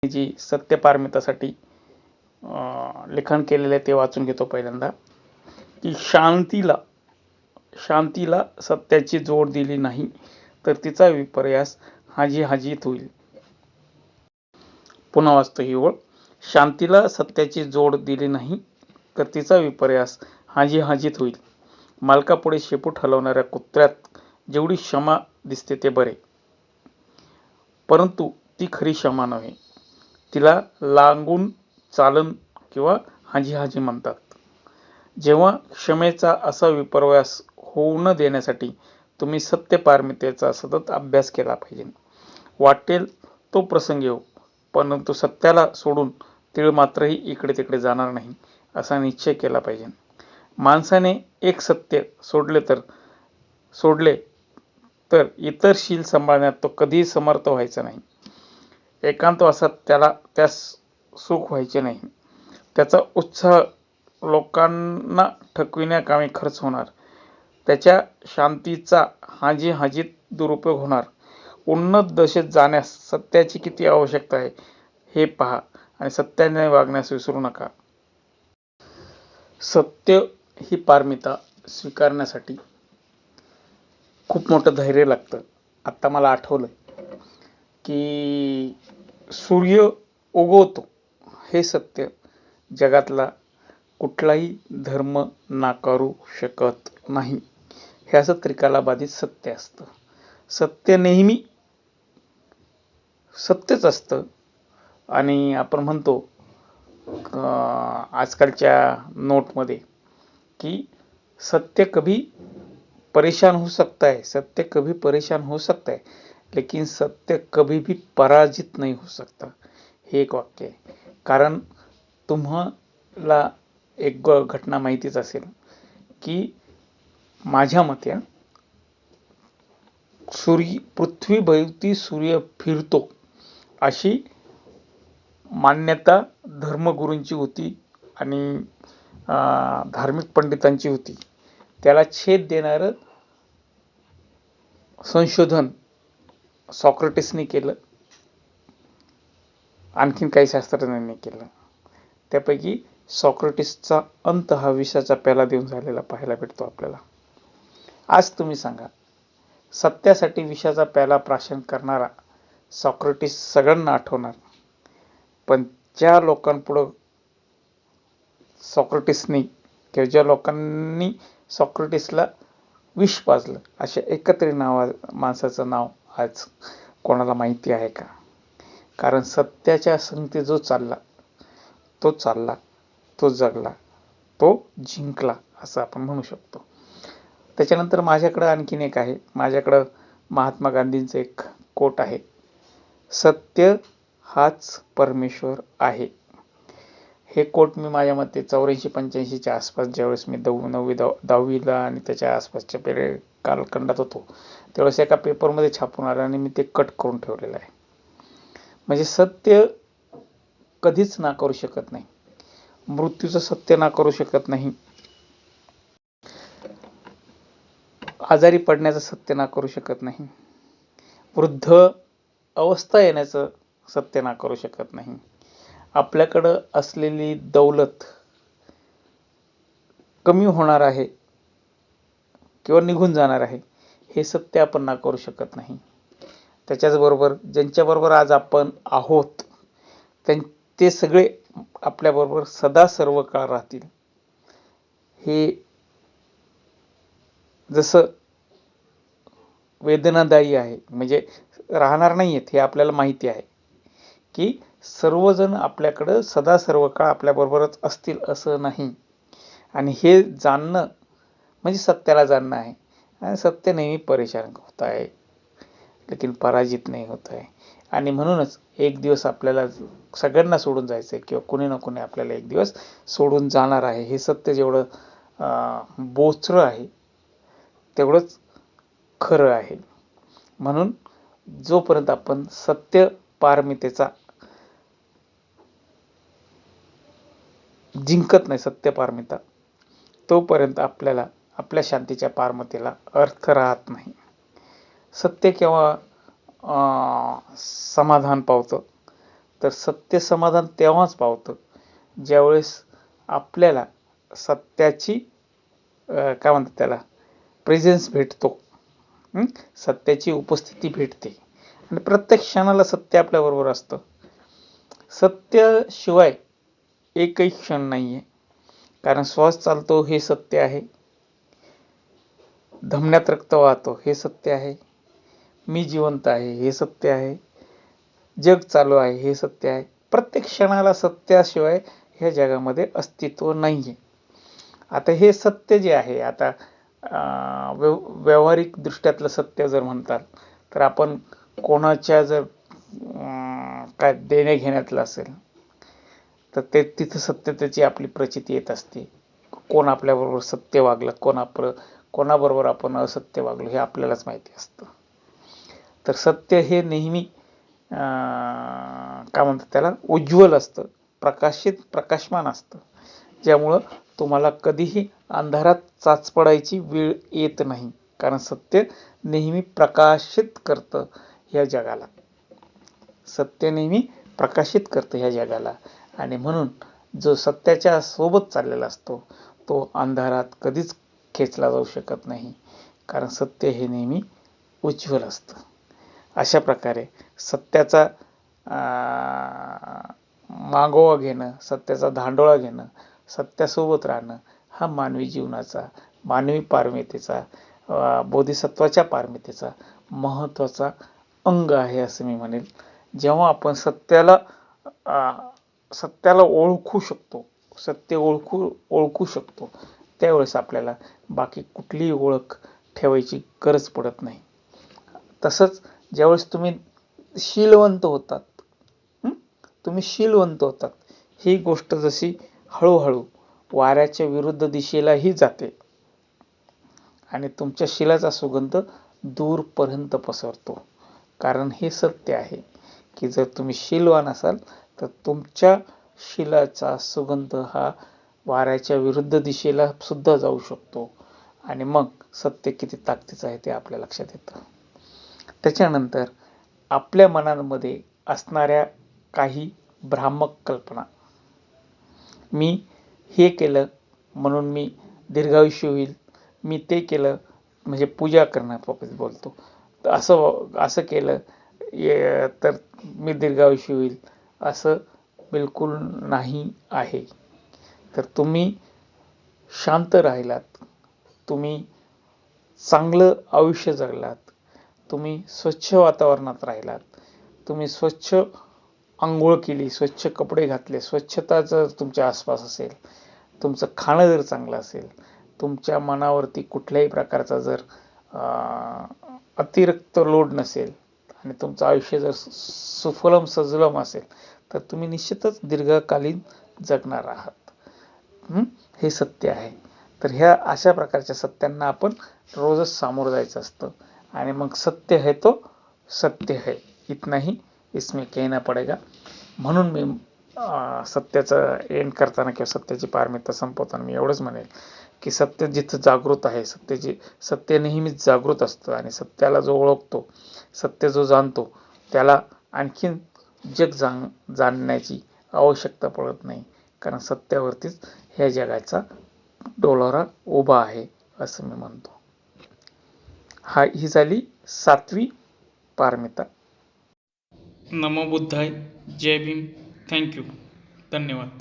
जी सत्यपारमितासाठी लेखन केलेले ते वाचून घेतो पहिल्यांदा की शांतीला सत्याची जोड दिली नाही तर तिचा विपर्यास हाजीत होईल. पुन्हा वाचतो ही ओळ. शांतीला सत्याची जोड दिली नाही तर तिचा विपर्यास हाजीत होईल. मालकापुढे शेपूट हलवणाऱ्या कुत्र्यात जेवढी क्षमा दिसते ते बरे, परंतु ती खरी क्षमा नव्हे. तिला लागून चालन किंवा हाजी म्हणतात. जेव्हा क्षमेचा असा विपर्यास होऊ न देण्यासाठी तुम्ही सत्यपारमितेचा सतत अभ्यास केला पाहिजे. वाटेल तो प्रसंग येऊ, परंतु सत्याला सोडून तीळ मात्रही इकडे तिकडे जाणार नाही असा निश्चय केला पाहिजे. माणसाने एक सत्य सोडले तर इतर शील सांभाळण्यात तो कधीही समर्थ व्हायचा नाही. एकांतवासात त्यास सुख व्हायचे नाही. त्याचा उत्साह लोकांना ठकविण्याकामी खर्च होणार. त्याच्या शांतीचा हाजीत दुरुपयोग होणार. उन्नत दशेत जाण्यास सत्याची किती आवश्यकता आहे हे पहा आणि सत्याने वागण्यास विसरू नका. सत्य ही पारमिता स्वीकारण्यासाठी खूप मोठं धैर्य लागतं. आता मला आठवलं की सूर्य उगवतो हे सत्य जगातला कुठलाही धर्म नाकारू शकत नाही. हे असं त्रिकालाबाधित सत्य असतं. सत्य नेहमी सत्यच असतं. आणि आपण म्हणतो आजकालच्या नोटमध्ये की सत्य कभी परेशान हो सकता है, सत्य कभी परेशान हो सकता है, लेकिन सत्य कभी भी पराजित नहीं हो सकता. हे एक वाक्य आहे. कारण तुम्हाला एक घटना माहितीच असेल की माझ्या मते पृथ्वीभोवती सूर्य फिरतो अशी मान्यता धर्मगुरूंची होती आणि धार्मिक पंडितांची होती. त्याला छेद देणारं संशोधन सॉक्रेटिसने केलं, आणखीन काही शास्त्रज्ञांनी केलं. त्यापैकी सॉक्रेटिसचा अंत हा विषाचा प्याला देऊन झालेला पाहायला भेटतो आपल्याला. आज तुम्ही सांगा, सत्यासाठी विषाचा प्याला प्राशन करणारा सॉक्रेटिस सगळ्यांना आठवणार, पण ज्या लोकांपुढं सॉक्रेटिसनी किंवा ज्या लोकांनी सॉक्रेटिसला विष पाजलं अशा एकत्रित माणसाचं नाव आज कोणाला माहिती आहे का? कारण सत्याच्या संगती जो चालला तो जगला, तो जिंकला असं आपण म्हणू शकतो. त्याच्यानंतर माझ्याकडं आणखीन एक आहे. माझ्याकडं महात्मा गांधींचं एक कोट आहे, सत्य हाच परमेश्वर आहे. हे कोट मी माझ्या मते 84-85च्या आसपास, ज्यावेळेस मी 10वीला आणि त्याच्या आसपासच्या कालखंडात होतो, त्यावेळेस एका पेपरमध्ये छापून आलं आणि मी ते कट करून ठेवलेलं आहे. म्हणजे सत्य कधीच नाकारू शकत नाही. मृत्यूचं सत्य नाकारू शकत नाही. आजारी पडण्याचं सत्य नाकारू शकत नाही. वृद्ध अवस्था येण्याचं सत्य नाकारू शकत नाही. आपल्याकडं असलेली दौलत कमी होणार आहे किंवा निघून जाणार आहे हे सत्य आपण नाकारू शकत नाही. त्याच्याचबरोबर ज्यांच्याबरोबर आज आपण आहोत ते सगळे आपल्याबरोबर सदा सर्व काळ राहतील हे जसं वेदनादायी आहे. म्हणजे राहणार नाही आहेत हे आपल्याला माहिती आहे की सर्वजण आपल्याकडं सदा सर्व काळ आपल्याबरोबरच असतील असं नाही. आणि हे जाणणं म्हणजे सत्याला जाणणं आहे. आणि सत्य नेहमी परेशान होत आहे, लेकिन पराजित नाही होत आहे. आणि म्हणूनच एक दिवस आपल्याला सगळ्यांना सोडून जायचं आहे किंवा कुणी ना कुणी आपल्याला एक दिवस सोडून जाणार आहे. हे सत्य जेवढं बोचरं आहे तेवढंच खरं आहे. म्हणून जोपर्यंत आपण सत्य पारमितेचा जिंकत नाही, सत्य पारमिता, तोपर्यंत आपल्याला आपल्या शांतीच्या पारमितेला अर्थ राहत नाही. सत्य केव्हा समाधान पावतं तर सत्य समाधान तेव्हाच पावतं ज्यावेळेस आपल्याला सत्याची काय म्हणतात त्याला प्रेझेन्स भेटतो, सत्याची उपस्थिती भेटते आणि प्रत्येक क्षणाला सत्य आपल्याबरोबर असतं. सत्याशिवाय एकही क्षण नाहीये, कारण श्वास चालतो हे सत्य आहे, धमन्यात रक्त वाहतो हे सत्य आहे, मी जिवंत आहे हे सत्य आहे, जग चालू आहे हे सत्य आहे. प्रत्येक क्षणाला सत्याशिवाय ह्या जगामध्ये अस्तित्व नाहीये. आता हे सत्य जे आहे, आता व्यावहारिक दृष्ट्यातलं सत्य जर म्हणतात तर आपण कोणाच्या जर काय देणे घेण्यातलं असेल तर ते तिथं सत्यतेची आपली प्रचिती येत असते. कोण आपल्याबरोबर सत्य वागलं, कोणाबरोबर आपण असत्य वागलो हे आपल्यालाच माहिती असतं. तर सत्य हे नेहमी काय म्हणतात त्याला उज्ज्वल असतं, प्रकाशमान असतं, ज्यामुळं तुम्हाला कधीही अंधारात चाचपडायची वेळ येत नाही, कारण सत्य नेहमी प्रकाशित करतं ह्या जगाला. सत्य नेहमी प्रकाशित करतं ह्या जगाला आणि म्हणून जो सत्याच्या सोबत चाललेला असतो तो अंधारात कधीच खेचला जाऊ शकत नाही, कारण सत्य हे नेहमी उज्ज्वल असतं. अशा प्रकारे सत्याचा मागोवा घेणं, सत्याचा धांडोळा घेणं, सत्यासोबत राहणं हा मानवी जीवनाचा, मानवी पारमितेचा, बोधिसत्वाच्या पारमितेचा महत्त्वाचा अंग आहे असं मी म्हणेल. जेव्हा आपण सत्याला ओळखू शकतो, सत्य ओळखू शकतो, त्यावेळेस आपल्याला बाकी कुठलीही ओळख ठेवायची गरज पडत नाही. तसंच ज्यावेळेस तुम्ही शीलवंत होतात, ही गोष्ट जशी हळूहळू वाऱ्याच्या विरुद्ध दिशेलाही जाते आणि तुमच्या शिलाचा सुगंध दूरपर्यंत पसरतो. कारण हे सत्य आहे की जर तुम्ही शीलवान असाल तर तुमच्या शिलाचा सुगंध हा वाऱ्याच्या विरुद्ध दिशेला सुद्धा जाऊ शकतो आणि मग सत्य किती ताकदीचं आहे ते आपल्या लक्षात येतं. त्याच्यानंतर आपल्या मनामध्ये असणाऱ्या काही भ्रामक कल्पना, मी हे केलं म्हणून मी दीर्घायुष्य होईल, मी ते केलं म्हणजे पूजा करण्याबाबत बोलतो, असं केलं तर मी दीर्घायुष्य होईल, असं बिलकुल नाही आहे. तर तुम्ही शांत राहिलात, तुम्ही चांगलं आयुष्य जगलात, तुम्ही स्वच्छ वातावरणात राहिलात, तुम्ही स्वच्छ अंघोळ केली, स्वच्छ कपडे घातले, स्वच्छता जर तुमच्या आसपास असेल, तुमचं खाणं जर चांगलं असेल, तुमच्या मनावरती कुठल्याही प्रकारचा जर अतिरिक्त लोड नसेल आणि तुमचं आयुष्य जर सुफलम सजलम असेल तर तुम्ही निश्चितच दीर्घकालीन जगणार आहात. हे सत्य आहे. तर ह्या अशा प्रकारच्या सत्यांना आपण रोजच सामोरं जायचं असतं आणि मग सत्य है तो सत्य है, इतना ही इसमें कहना पडेगा. म्हणून मी सत्याचं एंड करताना किंवा सत्याची पारमिता संपवताना मी एवढंच म्हणेल की सत्य जिथं जागृत आहे, सत्य नेहमीच जागृत असतं आणि सत्याला जो ओळखतो, सत्य जो जाणतो, त्याला आणखीन जग जाणण्याची आवश्यकता पडत नाही, कारण सत्यावरतीच ह्या जगाचा डोलारा उभा आहे असं मी म्हणतो. ही झाली 7वी पारमिता. नमो बुद्धाय. जय भीम. थँक्यू. धन्यवाद.